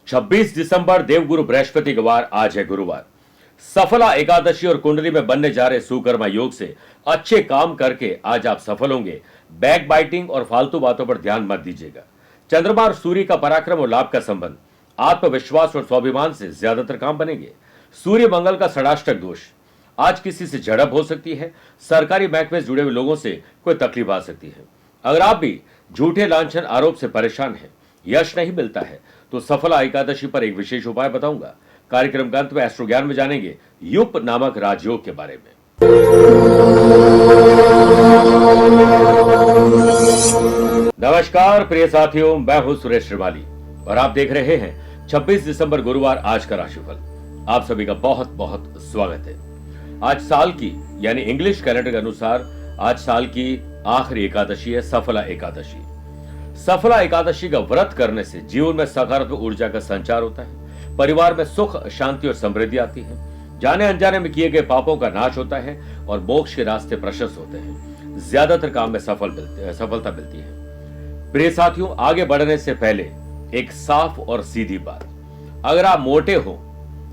26 दिसंबर देवगुरु बृहस्पति का वार आज है गुरुवार। सफला एकादशी और कुंडली में बनने जा रहे सुकर्मा योग से अच्छे काम करके आज आप सफल होंगे। बैक बाइटिंग और फालतू बातों पर ध्यान मत दीजिएगा। चंद्रमा और सूर्य का पराक्रम और लाभ का संबंध, आत्मविश्वास और स्वाभिमान से ज्यादातर काम बनेंगे। सूर्य मंगल का षडाष्टक दोष, आज किसी से झड़प हो सकती है। सरकारी महकमे से जुड़े हुए लोगों से कोई तकलीफ आ सकती है। अगर आप भी झूठे लांछन आरोप से परेशान हैं, यश नहीं मिलता है, तो सफला एकादशी पर एक विशेष उपाय बताऊंगा। कार्यक्रम का अंत में एस्ट्रो ज्ञान में जानेंगे युप नामक राजयोग के बारे में। नमस्कार प्रिय साथियों, मैं हूं सुरेश श्रीमाली और आप देख रहे हैं 26 दिसंबर गुरुवार आज का राशिफल। आप सभी का बहुत बहुत स्वागत है। आज साल की यानी इंग्लिश कैलेंडर के अनुसार आज साल की आखिरी एकादशी है, सफला एकादशी। सफला एकादशी का व्रत करने से जीवन में सकारात्मक ऊर्जा का संचार होता है, परिवार में सुख शांति और समृद्धि आती है, जाने अनजाने में किए गए पापों का नाश होता है और मोक्ष के रास्ते प्रशस्त होते हैं। ज्यादातर काम में सफलता मिलती है। प्रिय साथियों, आगे बढ़ने से पहले एक साफ और सीधी बात, अगर आप मोटे हो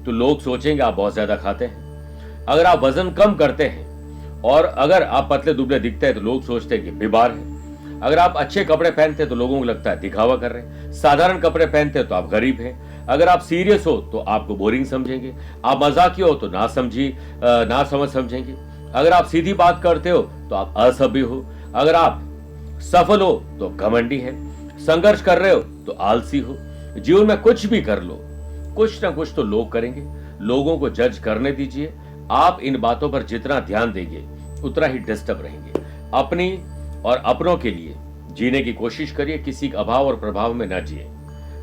तो लोग सोचेंगे आप बहुत ज्यादा खाते हैं। अगर आप वजन कम करते हैं और अगर आप पतले दुबले दिखते हैं तो लोग सोचते हैं कि बीमार है। अगर आप अच्छे कपड़े पहनते हैं तो लोगों को लगता है दिखावा कर रहे हैं। साधारण कपड़े पहनते हैं तो आप गरीब हैं। अगर आप सीरियस हो तो आपको बोरिंग समझेंगे। आप मजाकिया हो तो ना समझ समझेंगे। अगर आप सीधी बात करते हो तो आप असभ्य हो। अगर आप सफल हो तो घमंडी है। संघर्ष कर रहे हो तो आलसी हो। जीवन में कुछ भी कर लो, कुछ ना कुछ तो लोग करेंगे। लोगों को जज करने दीजिए। आप इन बातों पर जितना ध्यान देंगे उतना ही डिस्टर्ब रहेंगे। अपनी और अपनों के लिए जीने की कोशिश करिए, किसी के अभाव और प्रभाव में न जिए।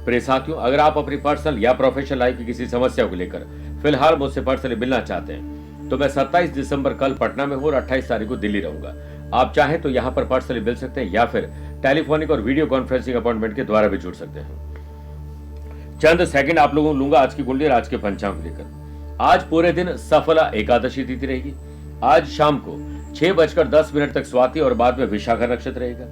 प्रिय साथियों, अगर आप अपनी पर्सनल या प्रोफेशनल लाइफ की किसी समस्या को लेकर फिलहाल मुझसे पर्सनली मिलना चाहते हैं तो मैं 27 दिसंबर कल पटना में हूं और 28 तारीख को दिल्ली रहूंगा। आप चाहें तो यहां पर पर्सनली मिल सकते हैं या फिर टेलीफोनिक और वीडियो कॉन्फ्रेंसिंग अपॉइंटमेंट के द्वारा भी जुड़ सकते हैं। चंद सेकंड आप लोगों को लूंगा आज की कुंडली और आज के पंचांग को लेकर। आज पूरे दिन सफला एकादशी तिथि रहेगी। आज शाम को 6:10 तक स्वाति और बाद में विशाखा नक्षत्र रहेगा।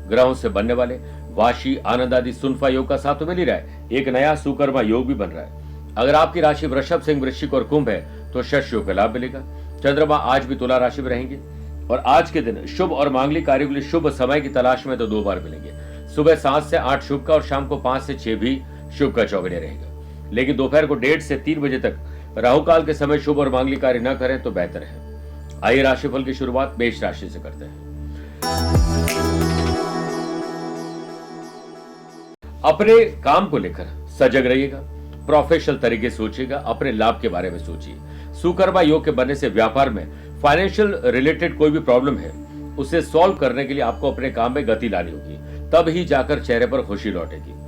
ग्रहों से बनने वाले वाशी आनंद आदि सुनफा योग का साथ तो मिल ही रहा है, एक नया सुकर्मा योग भी बन रहा है। अगर आपकी राशि वृषभ, सिंह, वृश्चिक और कुंभ है तो शश योग का लाभ मिलेगा। चंद्रमा आज भी तुला राशि में रहेंगे और आज के दिन शुभ और मांगलिक कार्यों के लिए शुभ समय की तलाश में तो 2 बार मिलेंगे। सुबह 7 से 8 शुभ का और शाम को 5 से 6 भी शुभ का चौगुने रहेगा। लेकिन दोपहर को 1:30 से 3 बजे तक राहुकाल के समय शुभ और मांगलिक कार्य न करें तो बेहतर है। आइए राशिफल की शुरुआत मेष राशि से करते हैं। अपने काम को लेकर सजग रहिएगा, प्रोफेशनल तरीके से सोचिएगा, अपने लाभ के बारे में सोचिए। सुकर्मा योग के बनने से व्यापार में फाइनेंशियल रिलेटेड कोई भी प्रॉब्लम है उसे सॉल्व करने के लिए आपको अपने काम में गति लानी होगी, तब ही जाकर चेहरे पर खुशी लौटेगी।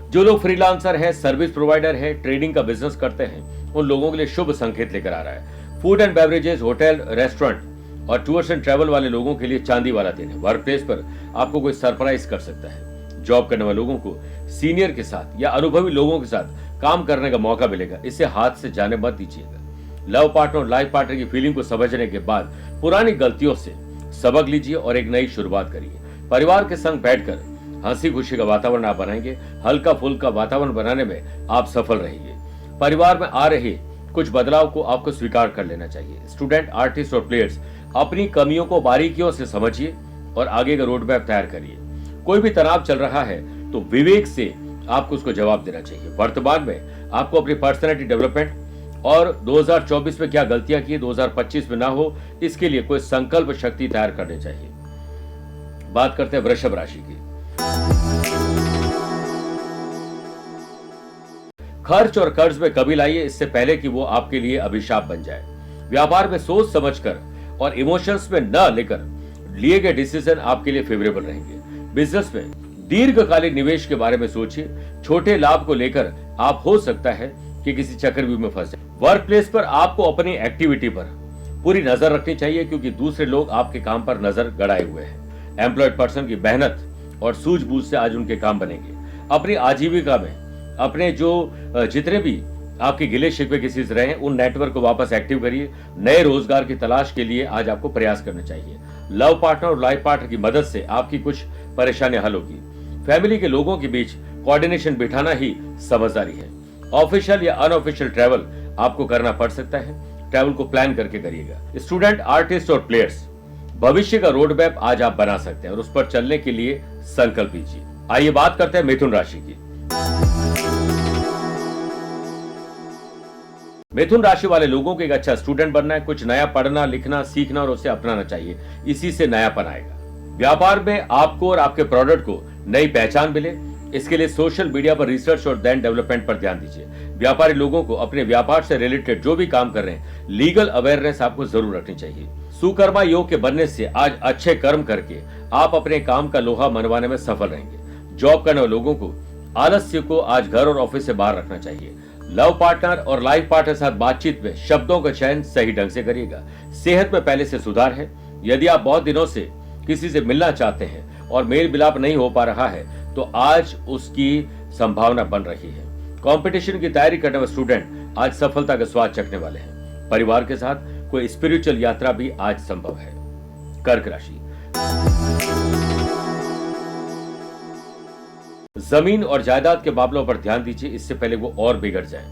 जो लोग फ्रीलांसर है, सर्विस प्रोवाइडर है, ट्रेडिंग का बिजनेस करते हैं, उन लोगों के लिए शुभ संकेत लेकर आ रहा है। Food and beverages, hotel, restaurant और टूर्स एंड ट्रैवल वाले लोगों के लिए चांदी वाला दिन है। वर्क प्लेस पर आपको कोई सरप्राइज कर सकता है। जॉब करने वाले लोगों को सीनियर के साथ या अनुभवी लोगों के साथ काम करने का मौका मिलेगा, इसे हाथ से जाने मत दीजिएगा। लव पार्टनर और लाइफ पार्टनर की फीलिंग को समझने के बाद पुरानी गलतियों से सबक लीजिए और एक नई शुरुआत करिए। परिवार के संग बैठकर हंसी खुशी का वातावरण आप बनाएंगे। हल्का फुल्का वातावरण बनाने में आप सफल रहेंगे। परिवार में आ रहे कुछ बदलाव को आपको स्वीकार कर लेना चाहिए। स्टूडेंट, आर्टिस्ट और प्लेयर्स अपनी कमियों को बारीकियों से समझिए और आगे का रोड मैप तैयार करिए। कोई भी तनाव चल रहा है तो विवेक से आपको उसको जवाब देना चाहिए। वर्तमान में आपको अपनी पर्सनैलिटी डेवलपमेंट और 2024 में क्या गलतियां की 2025 में ना हो, इसके लिए कोई संकल्प शक्ति तैयार करनी चाहिए। बात करते हैं वृषभ राशि की। खर्च और कर्ज में कमी लाइए, इससे पहले कि वो आपके लिए अभिशाप बन जाए। व्यापार में सोच समझकर और इमोशंस में न लेकर लिए गए डिसीजन आपके लिए फेवरेबल रहेंगे। बिजनेस में दीर्घकालिक निवेश के बारे में सोचिए। छोटे लाभ को लेकर आप हो सकता है कि किसी चक्रव्यूह में फंसे। वर्क प्लेस पर आपको अपनी एक्टिविटी पर पूरी नजर रखनी चाहिए क्योंकि दूसरे लोग आपके काम पर नजर गड़ाए हुए हैं। एम्प्लॉयड पर्सन की मेहनत और सूझबूझ से आज उनके काम बनेंगे। अपनी आजीविका में अपने जो जितने भी आपके गिले शिकवे किसी से रहे उन नेटवर्क को वापस एक्टिव करिए। नए रोजगार की तलाश के लिए आज आपको प्रयास करना चाहिए। लव पार्टनर और लाइफ पार्टनर की मदद से आपकी कुछ परेशानियां हल होगी। फैमिली के लोगों के बीच कोऑर्डिनेशन बिठाना ही समझदारी है। ऑफिशियल या अनऑफिशियल ट्रैवल आपको करना पड़ सकता है, ट्रैवल को प्लान करके करिएगा। स्टूडेंट, आर्टिस्ट और प्लेयर्स, भविष्य का रोड मैप आज आप बना सकते हैं और उस पर चलने के लिए संकल्प लीजिए। आइए बात करते हैं मिथुन राशि की। मिथुन राशि वाले लोगों को एक अच्छा स्टूडेंट बनना है, कुछ नया पढ़ना, लिखना, सीखना और उसे अपनाना चाहिए, इसी से नयापन आएगा। व्यापार में आपको और आपके प्रोडक्ट को नई पहचान मिले, इसके लिए सोशल मीडिया पर रिसर्च और देन डेवलपमेंट पर ध्यान दीजिए। व्यापारी लोगों को अपने व्यापार से रिलेटेड जो भी काम कर रहे हैं, लीगल अवेयरनेस आपको जरूर रखनी चाहिए। सुकर्मा योग के बनने से आज अच्छे कर्म करके आप अपने काम का लोहा मनवाने में सफल रहेंगे। जॉब करने वाले लोगों को आलस्य को आज घर और ऑफिस से बाहर रखना चाहिए। लव पार्टनर और लाइफ पार्टनर के साथ बातचीत में शब्दों का चयन सही ढंग से करिएगा। सेहत में पहले से सुधार है। यदि आप बहुत दिनों से किसी से मिलना चाहते हैं और मेल मिलाप नहीं हो पा रहा है तो आज उसकी संभावना बन रही है। कंपटीशन की तैयारी करने वाले स्टूडेंट आज सफलता का स्वाद चखने वाले हैं। परिवार के साथ कोई स्पिरिचुअल यात्रा भी आज संभव है। कर्क राशि, जमीन और जायदाद के मामलों पर ध्यान दीजिए, इससे पहले वो और बिगड़ जाए।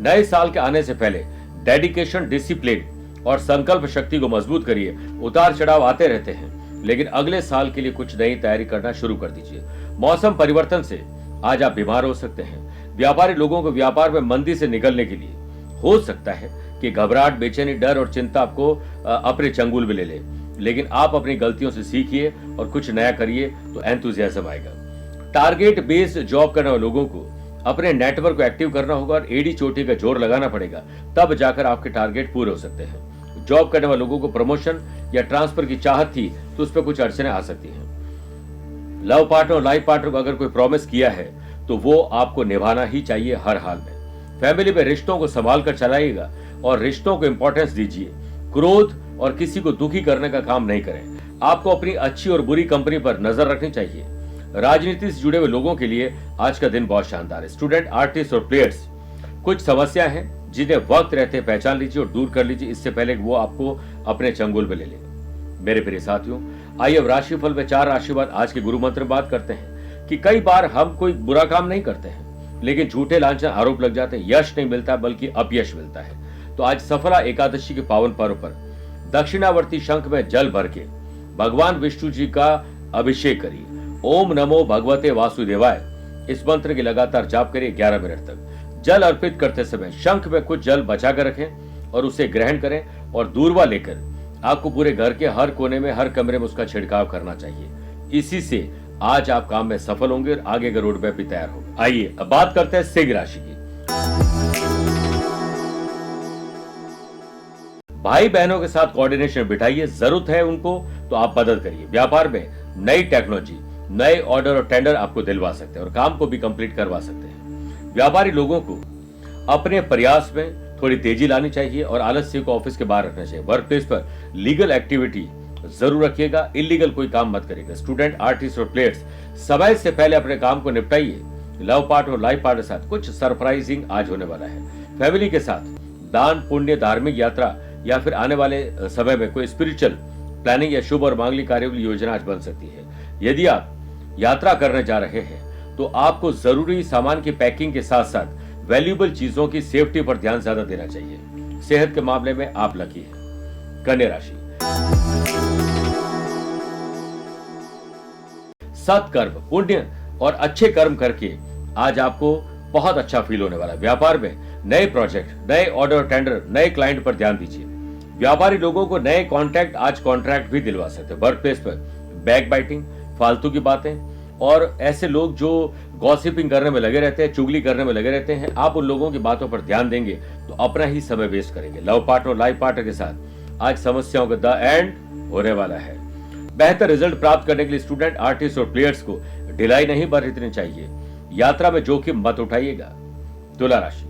नए साल के आने से पहले डेडिकेशन, डिसिप्लिन और संकल्प शक्ति को मजबूत करिए। उतार चढ़ाव आते रहते हैं, लेकिन अगले साल के लिए कुछ नई तैयारी करना शुरू कर दीजिए। मौसम परिवर्तन से आज आप बीमार हो सकते हैं। व्यापारी लोगों को व्यापार में मंदी से निकलने के लिए हो सकता है कि घबराहट, बेचैनी, डर और चिंता आपको अपने चंगुल में ले ले, लेकिन आप अपनी गलतियों से सीखिए और कुछ नया करिए तो एंथुसियाज्म आएगा। टारगेट बेस्ड जॉब करने वाले लोगों को अपने नेटवर्क को एक्टिव करना होगा और एड़ी चोटी का जोर लगाना पड़ेगा, तब जाकर आपके टारगेट पूरे हो सकते हैं। जॉब करने वाले लोगों को प्रमोशन या ट्रांसफर की चाहत थी तो उस पर कुछ अड़चनें आ सकती हैं। लव पार्टनर और लाइफ पार्टनर को अगर कोई प्रॉमिस किया है तो वो आपको निभाना ही चाहिए हर हाल में। फैमिली में रिश्तों को संभाल कर चलाइएगा और रिश्तों को इंपॉर्टेंस दीजिए। क्रोध और किसी को दुखी करने का काम नहीं करें। आपको अपनी अच्छी और बुरी कंपनी पर नजर रखनी चाहिए। राजनीति से जुड़े हुए लोगों के लिए आज का दिन बहुत शानदार है। स्टूडेंट, आर्टिस्ट और प्लेयर्स, कुछ समस्या है जिन्हें वक्त रहते पहचान लीजिए और दूर कर लीजिए, इससे पहले वो आपको अपने चंगुल में ले ले। मेरे प्रिय साथियों, आइए अब राशिफल में 4 राशि बाद आज के गुरु मंत्र बात करते हैं कि कई बार हम कोई बुरा काम नहीं करते हैं, लेकिन झूठे लांछन आरोप लग जाते हैं, यश नहीं मिलता बल्कि अपयश मिलता है। तो आज सफला एकादशी के पावन पर्व पर दक्षिणावर्ती शंख में जल भर के भगवान विष्णु जी का अभिषेक करिए। ओम नमो भगवते वासुदेवाय, इस मंत्र के लगातार जाप करिए 11 मिनट तक। जल अर्पित करते समय शंख में कुछ जल बचा कर रखें और उसे ग्रहण करें और दूरवा लेकर आपको पूरे घर के हर कोने में, हर कमरे में उसका छिड़काव करना चाहिए। इसी से आज आप काम में सफल होंगे और आगे का रोड मैप भी तैयार होगा। आइए अब बात करते हैं सिंह राशि की। भाई बहनों के साथ कोऑर्डिनेशन बिठाइए, जरूरत है उनको तो आप मदद करिए। व्यापार में नई टेक्नोलॉजी, नए ऑर्डर और टेंडर आपको दिलवा सकते हैं और काम को भी कंप्लीट करवा सकते हैं। व्यापारी लोगों को अपने प्रयास में थोड़ी तेजी लानी चाहिए और आलस्य को ऑफिस के बाहर रखना चाहिए। वर्क प्लेस पर लीगल एक्टिविटी जरूर रखिएगा, इलीगल कोई काम मत करिएगा। स्टूडेंट, आर्टिस्ट और प्लेयर्स, समय से पहले अपने काम को निपटाइए। लव पार्टनर और लाइफ पार्टनर के साथ कुछ सरप्राइजिंग आज होने वाला है। फैमिली के साथ दान, पुण्य, धार्मिक यात्रा या फिर आने वाले समय में कोई स्पिरिचुअल प्लानिंग या शुभ और मांगलिक कार्यों की योजना आज बन सकती है। यदि आप यात्रा करने जा रहे हैं तो आपको जरूरी सामान की पैकिंग के साथ साथ वैल्यूएबल चीजों की सेफ्टी पर ध्यान ज्यादा देना चाहिए। सेहत के मामले में आप लकी हैं। कन्या राशि, सत्कर्म, पुण्य और अच्छे कर्म करके आज आपको बहुत अच्छा फील होने वाला है। व्यापार में नए प्रोजेक्ट, नए ऑर्डर, टेंडर, नए क्लाइंट पर ध्यान दीजिए। व्यापारी लोगों को नए कॉन्ट्रैक्ट आज कॉन्ट्रैक्ट भी दिलवा सकते हैं। वर्क प्लेस पर बैक बाइटिंग, फालतू की बातें और ऐसे लोग जो गॉसिपिंग करने में लगे रहते हैं, चुगली करने में लगे रहते हैं, आप उन लोगों की बातों पर ध्यान देंगे तो अपना ही समय वेस्ट करेंगे। लव पार्टनर और लाइफ पार्टनर के साथ आज समस्याओं का द एंड होने वाला है। बेहतर रिजल्ट प्राप्त करने के लिए स्टूडेंट, आर्टिस्ट और प्लेयर्स को ढिलाई नहीं बरतनी चाहिए। यात्रा में जोखिम मत उठाइएगा। तुला राशि,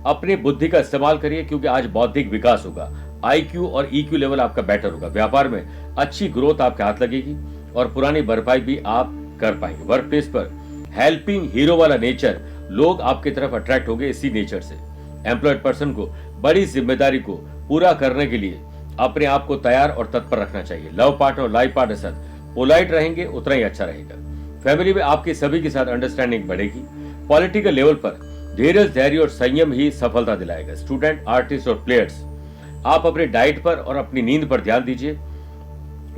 अपनी बुद्धि का इस्तेमाल करिए क्योंकि आज बौद्धिक विकास होगा। IQ और EQ लेवल आपका बेटर होगा। व्यापार में अच्छी ग्रोथ आपके हाथ लगेगी और पुरानी भरपाई भी आप कर पाएंगे। वर्क प्लेस पर हेल्पिंग हीरो वाला नेचर, लोग आपकी तरफ अट्रैक्ट होंगे इसी नेचर से। एम्प्लॉयड पर्सन को बड़ी जिम्मेदारी को पूरा करने के लिए अपने आप को तैयार और तत्पर रखना चाहिए। लव पार्टनर और लाइफ पार्टनर के साथ पोलाइट रहेंगे उतना ही अच्छा रहेगा। फैमिली में आपके सभी के साथ अंडरस्टैंडिंग बढ़ेगी। पॉलिटिकल लेवल पर धीरज, धैर्य और संयम ही सफलता दिलाएगा। स्टूडेंट, आर्टिस्ट और प्लेयर्स, आप अपनी डाइट पर और अपनी नींद पर ध्यान दीजिए,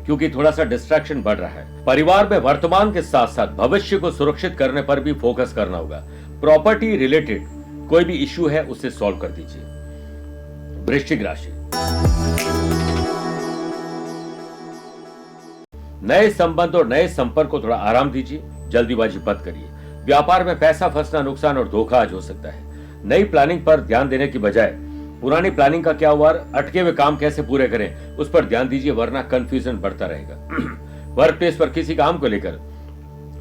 क्योंकि थोड़ा सा डिस्ट्रैक्शन बढ़ रहा है। परिवार में वर्तमान के साथ साथ भविष्य को सुरक्षित करने पर भी फोकस करना होगा। प्रॉपर्टी रिलेटेड कोई भी इश्यू है उसे सॉल्व कर दीजिए। वृश्चिक राशि, नए संबंध और नए संपर्क को थोड़ा आराम दीजिए, जल्दीबाजी मत करिए। व्यापार में पैसा फंसना, नुकसान और धोखा आज हो सकता है। नई प्लानिंग पर ध्यान देने की बजाय पुरानी प्लानिंग का क्या हुआ, अटके हुए काम कैसे पूरे करें उस पर ध्यान दीजिए, वरना कंफ्यूजन बढ़ता रहेगा। वर्क प्लेस पर किसी काम को लेकर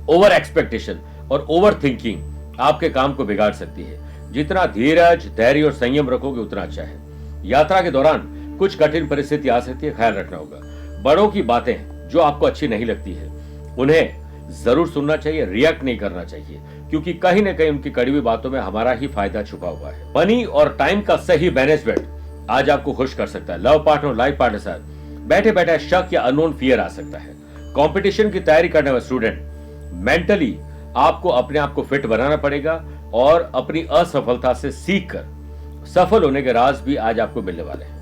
ओवर एक्सपेक्टेशन और ओवर थिंकिंग आपके काम को बिगाड़ सकती है। जितना धीरज, धैर्य और संयम रखोगे उतना अच्छा है। यात्रा के दौरान कुछ कठिन परिस्थिति आ सकती है, ख्याल रखना होगा। बड़ों की बातें जो आपको अच्छी नहीं लगती है उन्हें जरूर सुनना चाहिए, रिएक्ट नहीं करना चाहिए, क्योंकि कहीं ना कहीं उनकी कड़वी बातों में हमारा ही फायदा छुपा हुआ है। मनी और टाइम का सही मैनेजमेंट आज आपको खुश कर सकता है। लव पार्टनर और लाइफ पार्टनर साथ बैठे बैठे शक या अननोन फियर आ सकता है। कंपटीशन की तैयारी करने वाले स्टूडेंट, मेंटली आपको अपने आप को फिट बनाना पड़ेगा और अपनी असफलता से सीख कर सफल होने के राज भी आज आपको मिलने वाले हैं।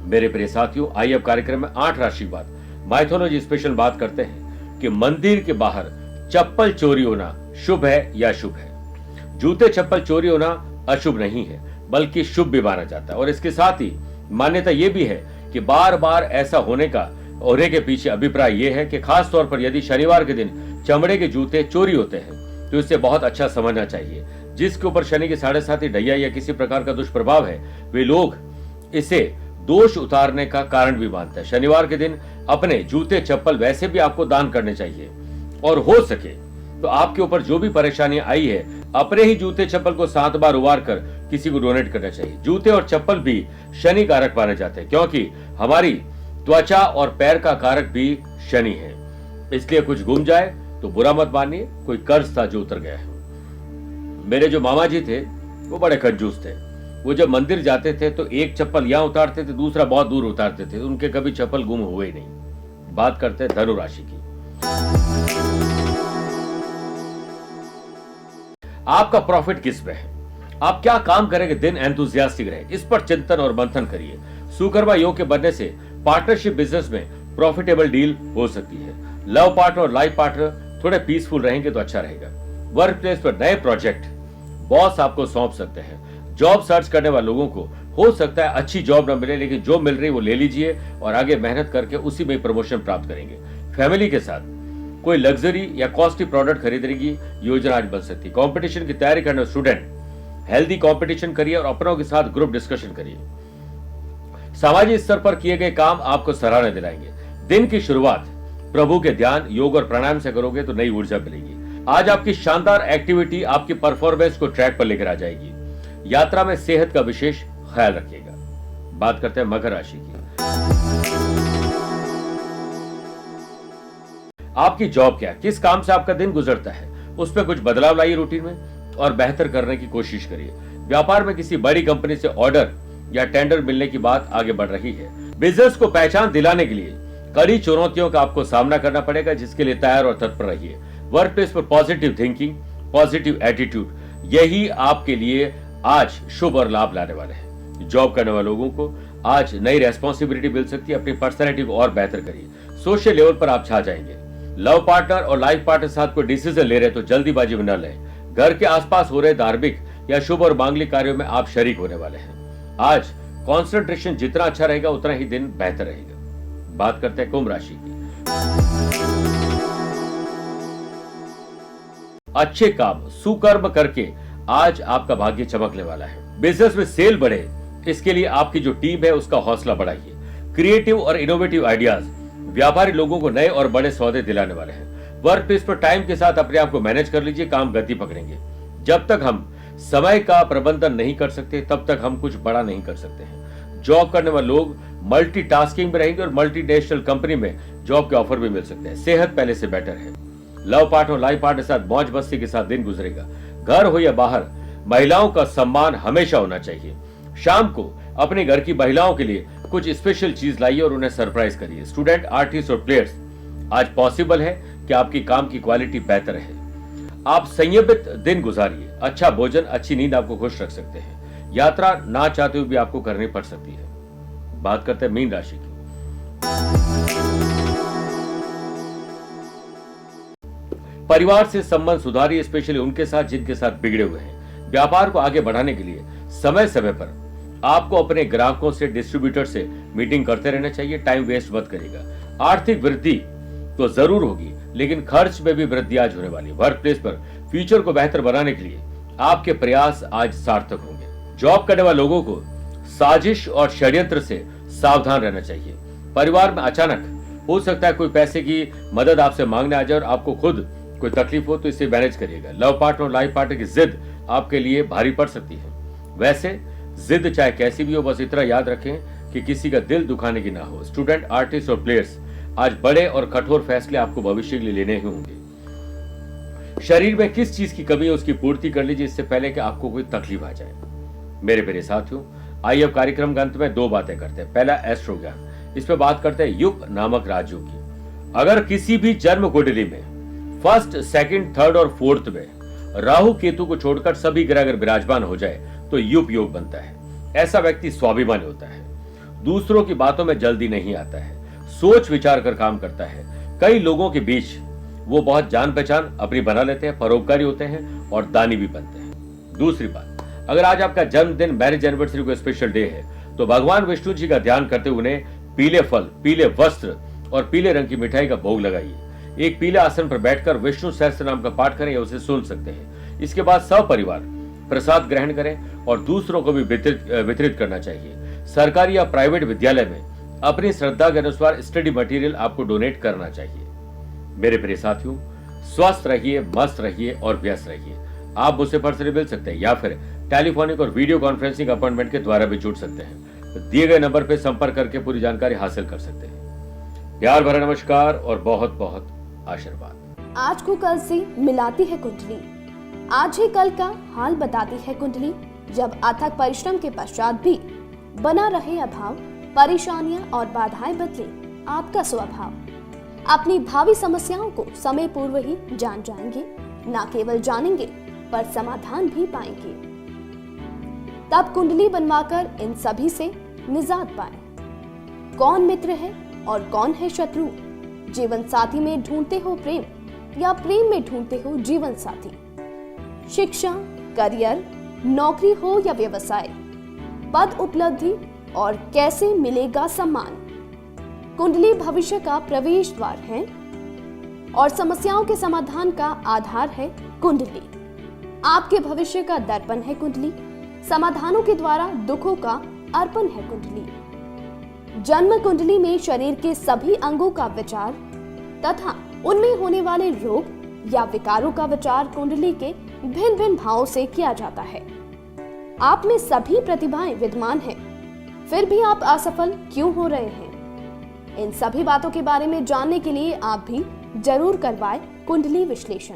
मेरे प्रिय साथियों, आइए अब कार्यक्रम में 8 राशि बाद माइथोलॉजी स्पेशल बात करते हैं कि मंदिर के बाहर चप्पल चोरी होना शुभ है या अशुभ है। जूते चप्पल चोरी होना अशुभ नहीं है, बल्कि शुभ भी माना जाता है। और इसके साथ ही मान्यता यह भी है कि बार बार ऐसा होने के पीछे अभिप्राय यह है कि खास तौर पर यदि शनिवार के दिन चमड़े के जूते चोरी होते हैं तो इसे बहुत अच्छा समझना चाहिए। जिसके ऊपर शनि के 7.5 ढैया या किसी प्रकार का दुष्प्रभाव है, वे लोग इसे दोष उतारने का कारण भी मानते हैं। शनिवार के दिन अपने जूते चप्पल वैसे भी आपको दान करने चाहिए, और हो सके तो आपके ऊपर जो भी परेशानियां आई है अपने ही जूते चप्पल को 7 बार उबार कर किसी को डोनेट करना चाहिए। जूते और चप्पल भी शनि कारक माने जाते हैं, क्योंकि हमारी त्वचा और पैर का कारक भी शनि है। इसलिए कुछ गुम जाए तो बुरा मत मानिए, कोई कर्ज था जो उतर गया है। मेरे जो मामा जी थे वो बड़े कंजूस थे। वो जब मंदिर जाते थे तो एक चप्पल यहां उतारते थे, दूसरा बहुत दूर उतारते थे, उनके कभी चप्पल गुम हुए ही नहीं। बात करते हैं धनु राशि की। आपका प्रॉफिट किस में है, आप क्या काम करेंगे दिन एंथुसियास्टिक रहे, इस पर चिंतन और मंथन करिए। सुकर्मा योग के बनने से पार्टनरशिप बिजनेस में प्रॉफिटेबल डील हो सकती है। लव पार्टनर और लाइफ पार्टनर थोड़े पीसफुल रहेंगे तो अच्छा रहेगा। वर्क प्लेस पर नए प्रोजेक्ट बॉस आपको सौंप सकते हैं। जॉब सर्च करने वाले लोगों को हो सकता है अच्छी जॉब न मिले, लेकिन जो मिल रही वो ले लीजिए और आगे मेहनत करके उसी में प्रमोशन प्राप्त करेंगे। फैमिली के साथ कोई लग्जरी या कॉस्टली प्रोडक्ट खरीदने की योजना आज बन सकती है। कंपटीशन की तैयारी करने वाले स्टूडेंट हेल्दी कंपटीशन करिए और अपनों के साथ ग्रुप डिस्कशन करिए। सामाजिक स्तर पर किए गए काम आपको सराहना दिलाएंगे। दिन की शुरुआत प्रभु के ध्यान, योग और प्राणायाम से करोगे तो नई ऊर्जा मिलेगी। आज आपकी शानदार एक्टिविटी आपकी परफॉर्मेंस को ट्रैक पर लेकर आ जाएगी। यात्रा में सेहत का विशेष ख्याल रखिएगा। बात करते हैं मकर राशि की। आपकी जॉब क्या है, किस काम से आपका दिन गुजरता है, उस पर कुछ बदलाव लाइए रूटीन में और बेहतर करने की कोशिश करिए। व्यापार में किसी बड़ी कंपनी से ऑर्डर या टेंडर मिलने की बात आगे बढ़ रही है। बिजनेस को पहचान दिलाने के लिए कड़ी चुनौतियों का आपको सामना करना पड़ेगा, जिसके लिए तैयार और तत्पर रहिए। वर्क प्लेस पर पॉजिटिव थिंकिंग, पॉजिटिव एटीट्यूड, यही आपके लिए आज शुभ और लाभ लाने वाले हैं। जॉब करने वाले लोगों को आज नई रेस्पॉन्सिबिलिटी मिल सकती है। अपनी पर्सनैलिटी को और बेहतर करिए। सोशल लेवल पर आप छा जाएंगे। लव पार्टनर और लाइफ पार्टनर के साथ कोई डिसीजन ले रहे तो जल्दीबाजी में न लें। घर के आसपास हो रहे धार्मिक या शुभ और मांगलिक कार्यों में आप शरीक होने वाले हैं। आज कॉन्सेंट्रेशन जितना अच्छा रहेगा उतना ही दिन बेहतर रहेगा। बात करते हैं कुंभ राशि की। अच्छे काम सुकर्म करके आज आपका भाग्य चमकने वाला है। बिजनेस में सेल बढ़े, इसके लिए आपकी जो टीम है उसका हौसला बढ़ाइए। क्रिएटिव और इनोवेटिव आइडियाज व्यापारी लोगों को नए और बड़े सौदे दिलाने वाले हैं। वर्क प्लेस पर टाइम के साथ अपने आप को मैनेज कर लीजिए, काम गति पकड़ेंगे। जब तक हम समय का प्रबंधन नहीं कर सकते तब तक हम कुछ बड़ा नहीं कर सकते हैं। जॉब करने वाले लोग मल्टीटास्किंग में रहेंगे और मल्टीनेशनल कंपनी में जॉब के ऑफर भी मिल सकते हैं। सेहत पहले से बेटर है। लव पार्टनर और लाइफ पार्टनर के साथ मौज मस्ती के साथ दिन गुजरेगा। घर हो या बाहर, महिलाओं का सम्मान हमेशा होना चाहिए। शाम को अपने घर की महिलाओं के लिए कुछ स्पेशल चीज लाइए और उन्हें सरप्राइज करिए। स्टूडेंट, आर्टिस्ट और प्लेयर्स, आज पॉसिबल है कि आपकी काम की क्वालिटी बेहतर है। आप संयमित दिन गुजारिए। अच्छा भोजन, अच्छी नींद आपको खुश रख सकते हैं। यात्रा ना चाहते हुए भी आपको करनी पड़ सकती है। बात करते हैं मीन राशि की। परिवार से संबंध सुधारिए, स्पेशली उनके साथ जिनके साथ बिगड़े हुए हैं। व्यापार को आगे बढ़ाने के लिए समय समय पर आपको अपने ग्राहकों से, डिस्ट्रीब्यूटर से मीटिंग करते रहना चाहिए। टाइम वेस्ट मत करिएगा। आर्थिक वृद्धि तो जरूर होगी, लेकिन खर्च में भी वृद्धि आज होने वाली है। वर्क प्लेस पर फ्यूचर को बेहतर बनाने के लिए आपके प्रयास आज सार्थक होंगे। जॉब करने वाले लोगों को साजिश और षड्यंत्र से सावधान रहना चाहिए। परिवार में अचानक हो सकता है कोई पैसे की मदद आपसे मांगने आ जाए और आपको खुद कोई तकलीफ हो, तो इसे मैनेज करिएगा। लव पार्टनर और लाइफ पार्टनर की जिद आपके लिए भारी पड़ सकती है। वैसे जिद चाहे कैसी भी हो, बस इतना याद रखें कि किसी का दिल दुखाने की ना हो। स्टूडेंट, आर्टिस्ट और प्लेयर्स, आज बड़े और कठोर फैसले आपको भविष्य के लिए लेने ही होंगे। शरीर में किस चीज की कमी है उसकी पूर्ति कर लीजिए, इससे पहले कि आपको कोई तकलीफ आ जाए। मेरे प्यारे साथियों, आइए अब कार्यक्रम के अंत में दो बातें करते हैं। पहला, एस्ट्रो ज्ञान। इस पे बात करते हैं युग नामक राज्यों की। अगर किसी भी जन्म कुंडली में फर्स्ट, सेकंड, थर्ड और फोर्थ में राहु केतु को छोड़कर सभी ग्रह अगर विराजमान हो जाए तो युग योग बनता है। ऐसा व्यक्ति स्वाभिमानी होता है, दूसरों की बातों में जल्दी नहीं आता है, सोच विचार कर काम करता है। कई लोगों के बीच वो बहुत जान पहचान अपनी बना लेते हैं, परोपकारी होते हैं और दानी भी बनते हैं। दूसरी बात, अगर आज आपका जन्मदिन, मैरिज एनिवर्सरी को स्पेशल डे है तो भगवान विष्णु जी का ध्यान करते हुए उन्हें पीले फल, पीले वस्त्र और पीले रंग की मिठाई का भोग लगाइए। एक पीले आसन पर बैठकर विष्णु सहस्त्र नाम का पाठ करें या उसे सुन सकते हैं। इसके बाद सपरिवार प्रसाद ग्रहण करें और दूसरों को भी वितरित करना चाहिए। सरकारी या प्राइवेट विद्यालय में अपनी श्रद्धा के अनुसार स्टडी मटेरियल आपको डोनेट करना चाहिए। मेरे प्रिय साथियों, स्वस्थ रहिए, मस्त रहिए और व्यस्त रहिए। आप मुझसे पर्सनली मिल सकते हैं या फिर टेलीफोनिक और वीडियो कॉन्फ्रेंसिंग अपॉइंटमेंट के द्वारा भी जुड़ सकते हैं। दिए गए नंबर पर संपर्क करके पूरी जानकारी हासिल कर सकते हैं। प्यार भरा नमस्कार और बहुत बहुत आशीर्वाद। आज को कल से मिलाती है कुंडली, आज ही कल का हाल बताती है कुंडली। जब अथक परिश्रम के पश्चात भी बना रहे अभाव, परेशानियां और बाधाएं बदले आपका स्वभाव, अपनी भावी समस्याओं को समय पूर्व ही जान जाएंगे। न केवल जानेंगे पर समाधान भी पाएंगे। तब कुंडली बनवाकर इन सभी से निजात पाएं। कौन मित्र है और कौन है शत्रु? जीवन साथी में ढूंढते हो प्रेम या प्रेम में ढूंढते हो जीवन साथी? शिक्षा, करियर, नौकरी हो या व्यवसाय, पद उपलब्धि और कैसे मिलेगा सम्मान? कुंडली भविष्य का प्रवेश द्वार है और समस्याओं के समाधान का आधार है कुंडली। आपके भविष्य का दर्पण है कुंडली। समाधानों के द्वारा दुखों का अर्पण है कुंडली। जन्म कुंडली में शरीर के सभी अंगों का विचार तथा उनमें होने वाले रोग या विकारों का विचार कुंडली के भिन्न भिन्न भावों से किया जाता है। आप में सभी प्रतिभाएं विद्यमान हैं, फिर भी आप असफल क्यों हो रहे हैं? इन सभी बातों के बारे में जानने के लिए आप भी जरूर करवाएं कुंडली विश्लेषण।